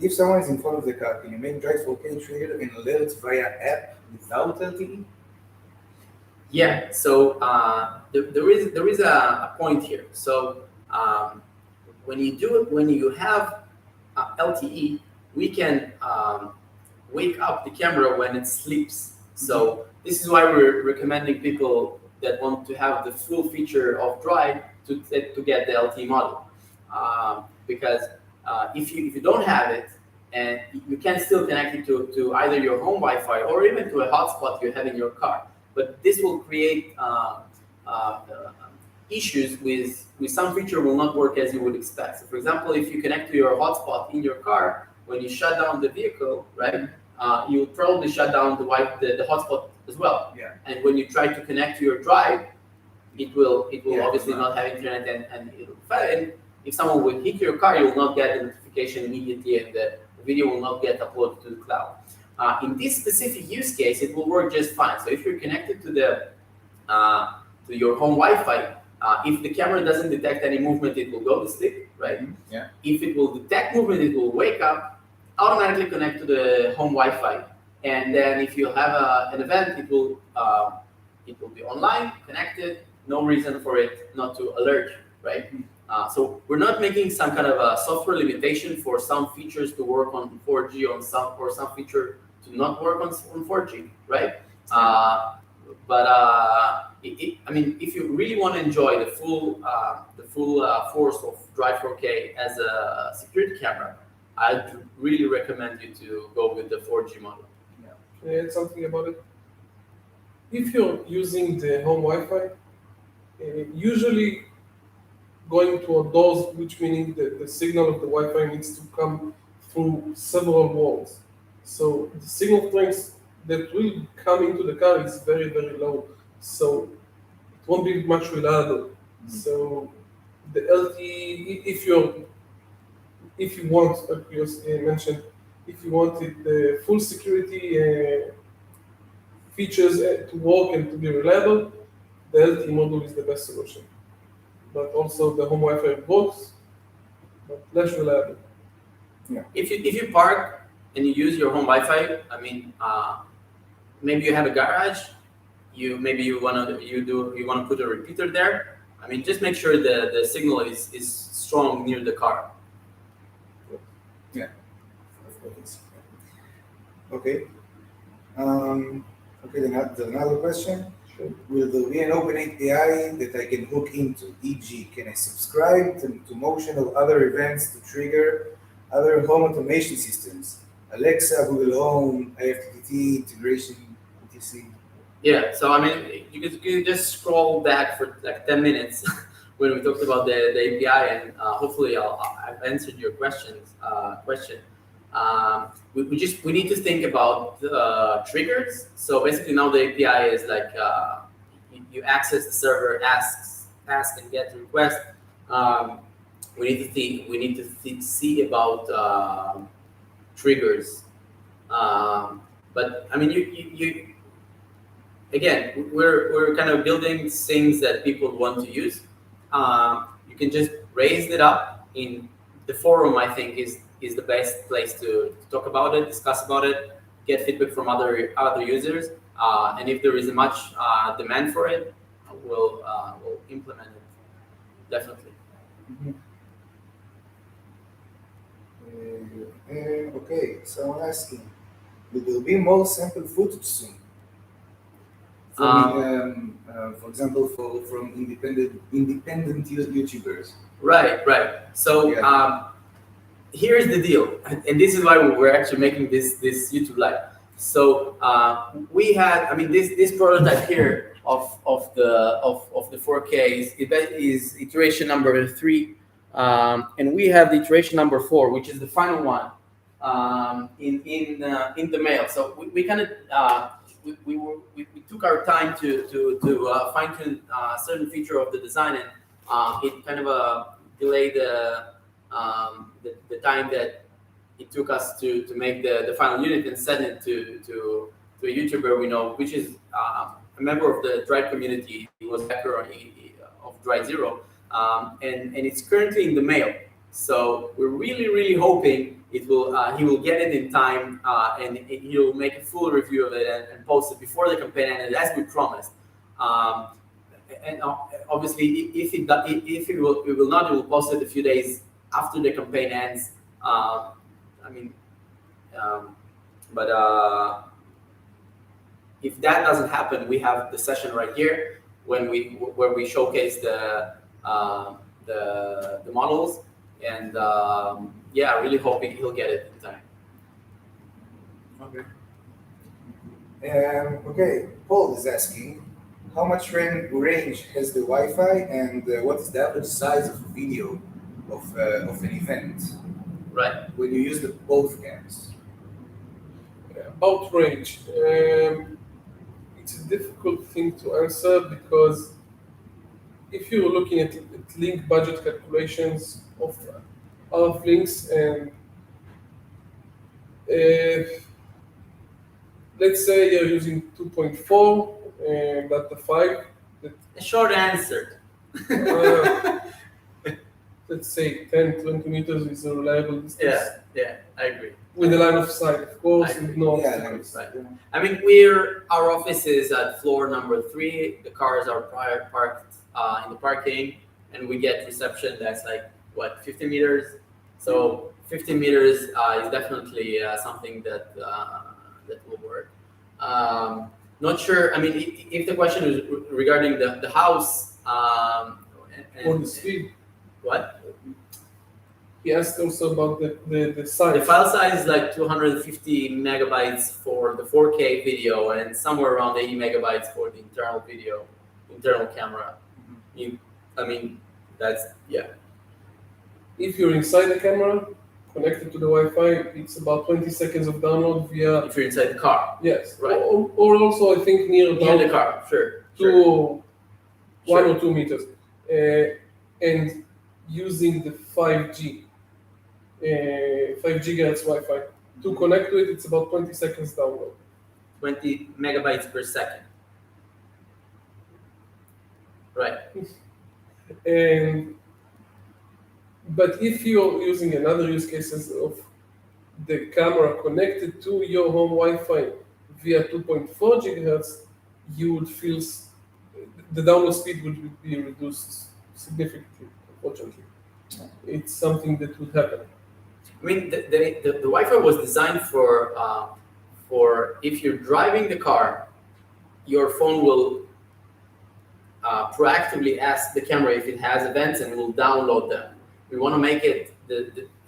If someone is in front of the car, can you make Dride4K trigger an alert via app without LTE? Yeah. So there is a point here. So when you have LTE, we can wake up the camera when it sleeps. So this is why we're recommending people that want to have the full feature of Dride to get the LTE model, because if you don't have it, and you can still connect it to either your home Wi-Fi or even to a hotspot you have in your car, but this will create issues with some feature will not work as you would expect. So for example, if you connect to your hotspot in your car, when you shut down the vehicle, right, you'll probably shut down the hotspot as well. Yeah. And when you try to connect to your Drive, it will Yeah, obviously not have internet and it'll fail. And if someone will hit your car, you will not get the notification immediately, and the video will not get uploaded to the cloud. In this specific use case, it will work just fine. So if you're connected to to your home Wi-Fi, if the camera doesn't detect any movement, it will go to sleep, right? Yeah. If it will detect movement, it will wake up, automatically connect to the home Wi-Fi, and then if you have an event, it will be online, connected. No reason for it not to alert you, right? So we're not making some kind of a software limitation for some features to work on 4G or some feature to not work on 4G, right? But if you really want to enjoy the full force of Dride4K as a security camera, I'd really recommend you to go with the 4G model. Can I add something about it? If you're using the home Wi-Fi, usually going to outdoors, which meaning the signal of the Wi-Fi needs to come through several walls. So the signal strength that will come into the car is very, very low. So it won't be much reliable. So the LTE, if you want, like you mentioned, If you wanted the full security features to work and to be reliable, the LTE module is the best solution. But also the home Wi-Fi works, but less reliable. If you park and you use your home Wi-Fi, I mean, maybe you have a garage. You want to put a repeater there. I mean, just make sure the signal is strong near the car. Yeah. Okay. Okay. Then another question. Sure. Will there be an open API that I can hook into? E.g., can I subscribe to motion or other events to trigger other home automation systems? Alexa, Google Home, IFTTT, integration, etc. Yeah. So I mean, you can just scroll back for like 10 minutes when we talked about the API, and hopefully I've answered your question. We need to think about triggers. So basically now the API is like you access the server, ask and get request. We need to see about triggers. But I mean, you again, we're kind of building things that people want to use. You can just raise it up in the forum. I think is the best place to talk about it, discuss about it, get feedback from other users, and if there is much demand for it, we'll implement it definitely. Okay, someone asking, will there be more sample footage soon? For example, from independent YouTubers. Right. So here's the deal, and this is why we're actually making this YouTube live. So we had, I mean, this prototype here of the 4K is iteration number 3, and we have the iteration number 4, which is the final one in the mail. So we kind of we took our time to fine tune a certain feature of the design, and it kind of delayed the time that it took us to make the final unit and send it to a YouTuber we know, which is a member of the Dride community. He was hacker of Dride4K, and it's currently in the mail. So we're really hoping he will get it in time, and he'll make a full review of it and post it before the campaign ended, as we promised. And obviously, if it will not, we will post it a few days after the campaign ends. But if that doesn't happen, we have the session right here where we showcase the models, and I really hope he'll get it in time. Okay. Okay. Paul is asking, how much range has the Wi-Fi, and what is the average size of a video of an event? Right. When you use both cams. About range, it's a difficult thing to answer because if you're looking at link budget calculations of RF links, and let's say you're using 2.4 and data 5. A short answer. Let's say 10, 20 meters is a reliable distance. Yeah, I agree. With the line of sight, of course, with no obstacles. Right. I mean, our office is at floor number 3. The cars are parked in the parking, and we get reception that's like 50 meters. So 50 meters is definitely something that will work. Not sure. I mean, if the question is regarding the house or the speed. What? He asked also about the size. The file size is like 250 megabytes for the 4K video, and somewhere around 80 megabytes for the internal camera. I mean, that's, yeah. If you're inside the camera, connected to the Wi-Fi, it's about 20 seconds of download via... If you're inside the car. Yes. Right. Or also, I think near the car, sure. 1 or 2 meters. And using the 5G, 5 gigahertz Wi-Fi. To connect to it, it's about 20 seconds download. 20 megabytes per second. Right. And but if you're using another use cases of the camera connected to your home Wi-Fi via 2.4 gigahertz, you would feel the download speed would be reduced significantly. Unfortunately, it's something that would happen. I mean, the Wi-Fi was designed for if you're driving the car, your phone will proactively ask the camera if it has events and will download them. We want to make it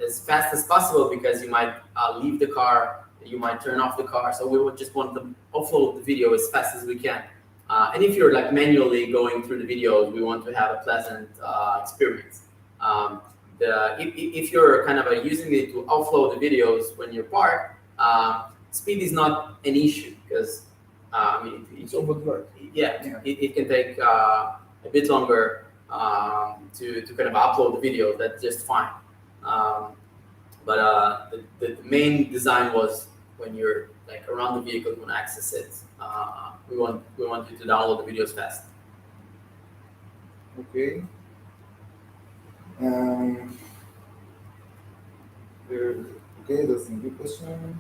as fast as possible because you might leave the car, you might turn off the car. So we would just want to upload the video as fast as we can. And if you're like manually going through the videos, we want to have a pleasant experience. If you're kind of using it to offload the videos when you're parked, speed is not an issue because I mean It's overdrive. it can take a bit longer to kind of upload the video. That's just fine. But the main design was when you're like around the vehicle, you want to access it. We want you to download the videos fast. Okay. There's a good question.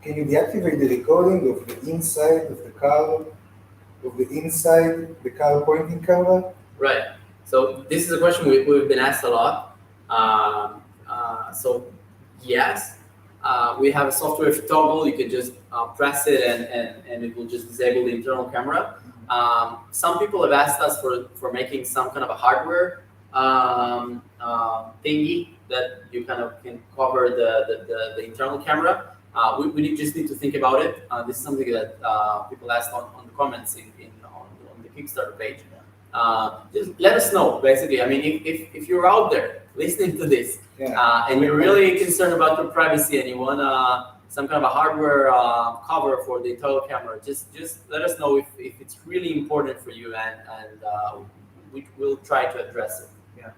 Can you deactivate the recording of the inside of the car, inside the car pointing camera? Right. So this is a question we've been asked a lot. So yes, we have a software toggle. You can just press it and it will just disable the internal camera. Some people have asked us for making some kind of a hardware thingy that you kind of can cover the internal camera. We just need to think about it. This is something that people asked on the comments on the Kickstarter page. Just let us know, basically. I mean, if you're out there listening to this and you're really concerned about your privacy and you want some kind of a hardware cover for the internal camera, just let us know if it's really important for you, and we'll try to address it. Yeah,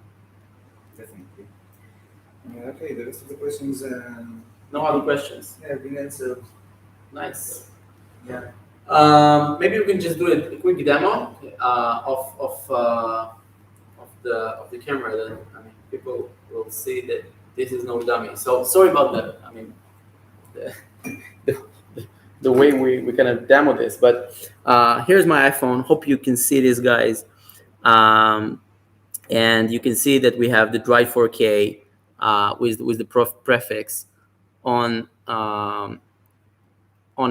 definitely. Okay, the rest of the questions. No other questions. Yeah, been answered. Nice. Yeah. Maybe we can just do a quick demo of the camera. Then I mean, people will see that this is no dummy. So sorry about that. I mean, the way we kind of demo this. But here's my iPhone. Hope you can see this, guys. And you can see that we have the Dride4K with the prefix on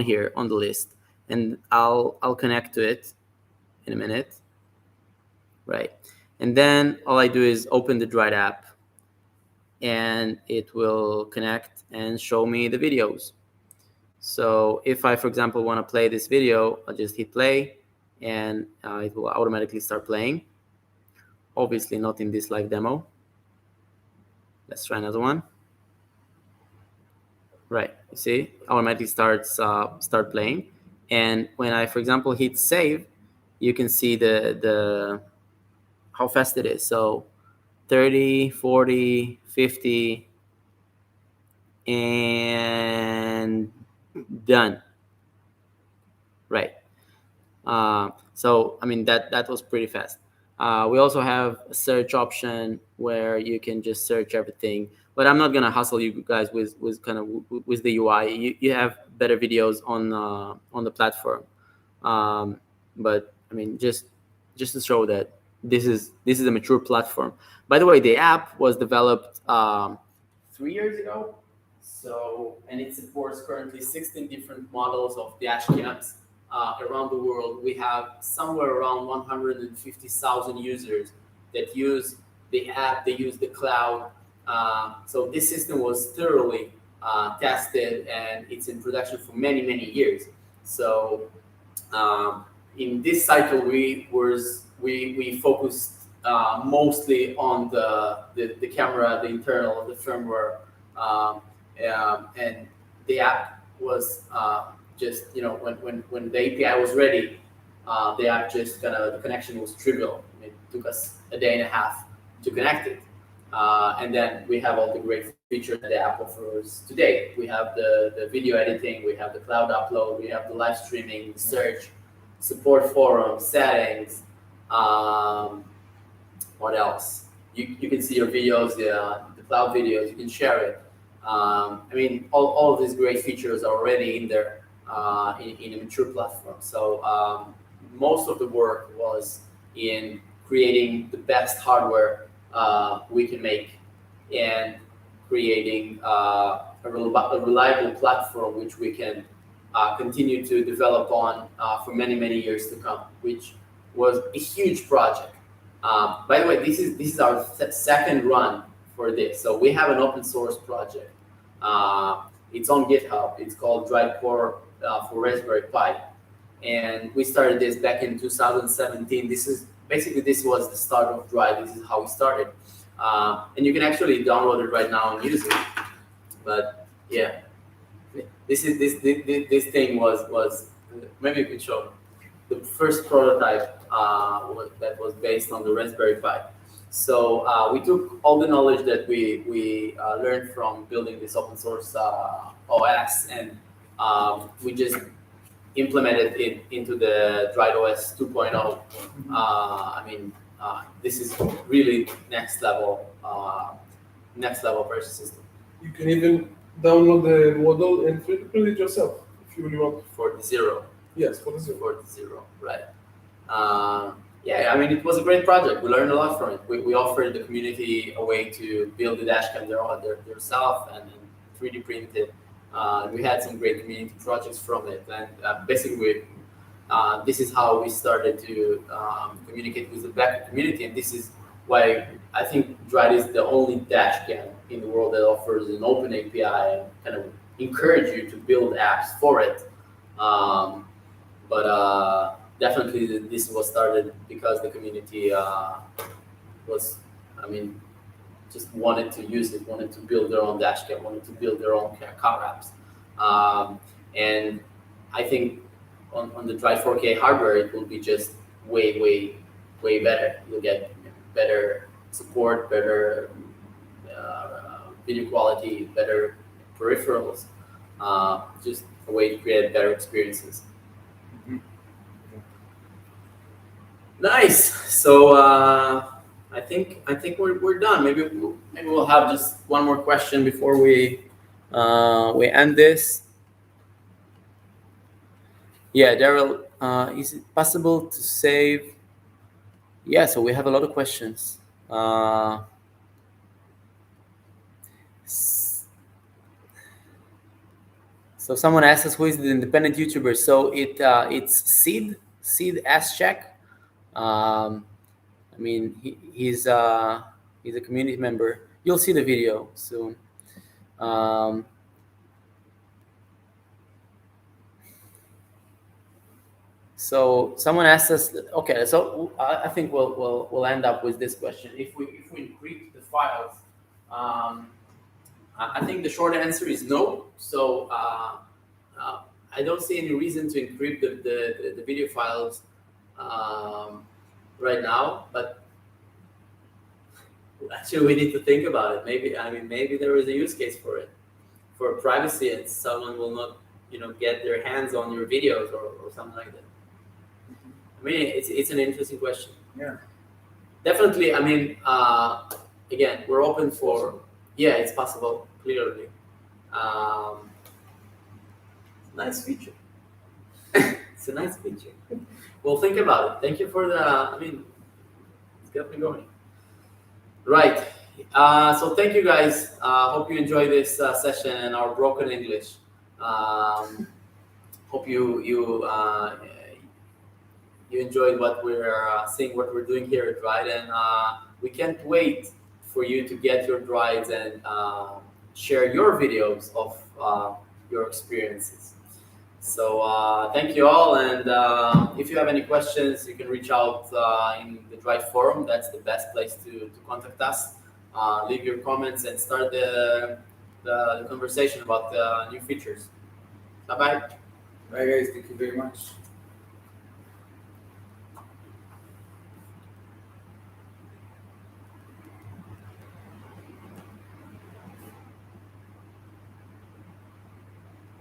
here on the list, and I'll connect to it in a minute, right? And then all I do is open the Dride app, and it will connect and show me the videos. So if I, for example, want to play this video, I'll just hit play, and it will automatically start playing. Obviously not in this live demo. Let's try another one. Right, you see, automatically start playing. And when I, for example, hit save, you can see the how fast it is. So 30, 40, 50, and done. Right. So I mean that was pretty fast. We also have a search option where you can just search everything. But I'm not gonna hustle you guys with the UI. You have better videos on the platform. But I mean, just to show that this is a mature platform. By the way, the app was developed 3 years ago. So, and it supports currently 16 different models of dash cams around the world. We have somewhere around 150,000 users that use the app. They use the cloud. So this system was thoroughly tested, and it's in production for many years. So in this cycle, we focused mostly on the camera, the internal, the firmware, and the app was just, you know, when the API was ready, the app just the connection was trivial. It took us a day and a half to connect it. And then we have all the great features that the app offers today. We have the video editing, we have the cloud upload, we have the live streaming, search, support forums, settings. What else? You can see your videos, the cloud videos, you can share it. I mean, all of these great features are already in there in a mature platform. So most of the work was in creating the best hardware we can make and creating a reliable platform which we can continue to develop on for many, many years to come, which was a huge project. By the way, this is our second run for this. So we have an open source project. It's on GitHub. It's called Dride4 for Raspberry Pi. And we started this back in 2017. This was the start of Dride. This is how we started. And you can actually download it right now and use it. But yeah, this thing was maybe you could show the first prototype that was based on the Raspberry Pi. So we took all the knowledge that we learned from building this open source OS, and we just implemented it into the Dride OS 2.0. I mean, this is really next level operating system. You can even download the model and 3D print it yourself if you really want. For the zero. Yes, for the zero. For the zero, right. Yeah, I mean, it was a great project. We learned a lot from it. We offered the community a way to build the dash cam themselves and 3D print it. We had some great community projects from it. And basically, this is how we started to communicate with the backend community. And this is why I think Dride is the only dash cam in the world that offers an open API and kind of encourage you to build apps for it. But definitely this was started because the community just wanted to use it, wanted to build their own dash cam, wanted to build their own car apps. And I think on the Dride4K hardware, it will be just way better. You'll get better support, better video quality, better peripherals, just a way to create better experiences. Nice. So I think we're done. Maybe we'll have just one more question before we end this. Yeah, Daryl, is it possible to save? Yeah. So we have a lot of questions. So someone asked us who is the independent YouTuber. So it's Sid Ascheck. I mean, he's a community member. You'll see the video soon. So someone asked us. Okay, so I think we'll end up with this question. If we encrypt the files, I think the short answer is no. So I don't see any reason to encrypt the video files right now, but actually we need to think about it. Maybe there is a use case for it, for privacy, and someone will not, get their hands on your videos or something like that. I mean, it's an interesting question. Yeah. Definitely. I mean, again, we're open for. Yeah, it's possible. Clearly, nice feature. It's a nice feature. We'll think about it. Thank you for the. It's definitely going. Right. So thank you guys. Hope you enjoyed this session and our broken English. Hope you enjoyed what we're seeing, what we're doing here at Dride, and we can't wait for you to get your Drides and share your videos of your experiences. So thank you all, and if you have any questions, you can reach out in the Dride forum. That's the best place to contact us. Leave your comments and start the conversation about the new features. Bye-bye. Bye guys, thank you very much.